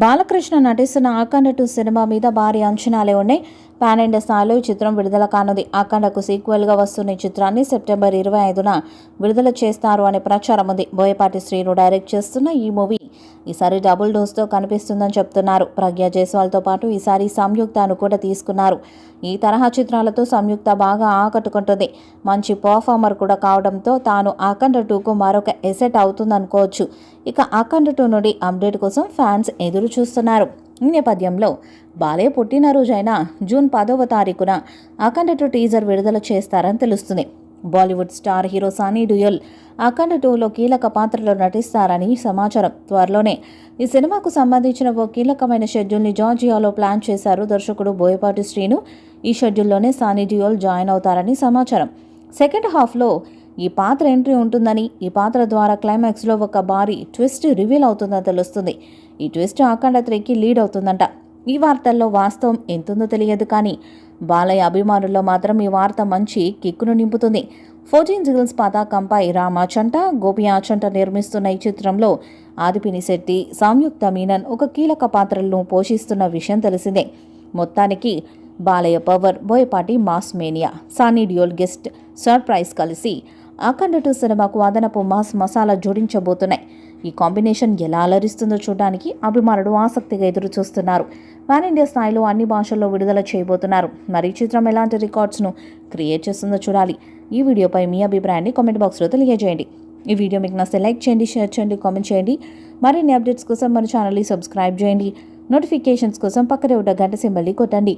బాలకృష్ణ నటిస్తున్న అఖండ 2 సినిమా మీద భారీ అంచనాలే ఉన్నాయి. పాన్ ఇండియా స్థాయిలో ఈ చిత్రం విడుదల కానుంది. అఖండకు సీక్వెల్గా వస్తున్న ఈ చిత్రాన్ని సెప్టెంబర్ 25న విడుదల చేస్తారు అనే ప్రచారం ఉంది. బోయపాటి శ్రీను డైరెక్ట్ చేస్తున్న ఈ మూవీ ఈసారి డబుల్ డోస్తో కనిపిస్తుందని చెప్తున్నారు. ప్రజ్ఞా జైస్వాల్తో పాటు ఈసారి సంయుక్తను కూడా తీసుకున్నారు. ఈ తరహా చిత్రాలతో సంయుక్త బాగా ఆకట్టుకుంటుంది. మంచి పర్ఫార్మర్ కూడా కావడంతో తాను అఖండ 2కు మరొక ఎసెట్ అవుతుందనుకోవచ్చు. ఇక అఖండ 2 నుండి అప్డేట్ కోసం ఫ్యాన్స్ ఎదురు చూస్తున్నారు. ఈ నేపథ్యంలో బాలయ్య పుట్టినరోజైన జూన్ 10వ తారీఖున అఖండ 2 టీజర్ విడుదల చేస్తారని తెలుస్తుంది. బాలీవుడ్ స్టార్ హీరో సన్నీ డియోల్ అఖండ 2లో కీలక పాత్రలో నటిస్తారని సమాచారం. త్వరలోనే ఈ సినిమాకు సంబంధించిన ఓ కీలకమైన షెడ్యూల్ని జార్జియాలో ప్లాన్ చేశారు దర్శకుడు బోయపాటి శ్రీను. ఈ షెడ్యూల్లోనే సన్నీ డియోల్ జాయిన్ అవుతారని సమాచారం. సెకండ్ హాఫ్లో ఈ పాత్ర ఎంట్రీ ఉంటుందని, ఈ పాత్ర ద్వారా క్లైమాక్స్లో ఒక భారీ ట్విస్ట్ రివీల్ అవుతుందని తెలుస్తుంది. ఈ ట్విస్ట్ అఖండ 3కి లీడ్ అవుతుందంట. ఈ వార్తల్లో వాస్తవం ఎంతుందో తెలియదు, కానీ బాలయ్య అభిమానుల్లో మాత్రం ఈ వార్త మంచి కిక్కును నింపుతుంది. 14 జిల్స్ పతాకంపై రామ్ ఆచంట, గోపి ఆచంట నిర్మిస్తున్న ఈ చిత్రంలో ఆదిపినిశెట్టి, సంయుక్త మీనన్ ఒక కీలక పాత్రలను పోషిస్తున్న విషయం తెలిసిందే. మొత్తానికి Balayya power, Boyapati mass mania, Sunny Deol guest surprise కలిసి అఖండ 2 సినిమాకు అదనపు మాస్ మసాలా జోడించబోతున్నాయి. ఈ కాంబినేషన్ ఎలా అలరిస్తుందో చూడడానికి అభిమానులు ఆసక్తిగా ఎదురు చూస్తున్నారు. పాన్ ఇండియా స్థాయిలో అన్ని భాషల్లో విడుదల చేయబోతున్నారు. మరి ఈ చిత్రం ఎలాంటి రికార్డ్స్ను క్రియేట్ చేస్తుందో చూడాలి. ఈ వీడియోపై మీ అభిప్రాయాన్ని కామెంట్ బాక్స్లో తెలియజేయండి. ఈ వీడియో మీకు నచ్చితే లైక్ చేయండి, షేర్ చేయండి, కామెంట్ చేయండి. మరిన్ని అప్డేట్స్ కోసం మన ఛానల్ని సబ్స్క్రైబ్ చేయండి. నోటిఫికేషన్స్ కోసం పక్కనే ఉన్న గంట సింబల్ని కొట్టండి.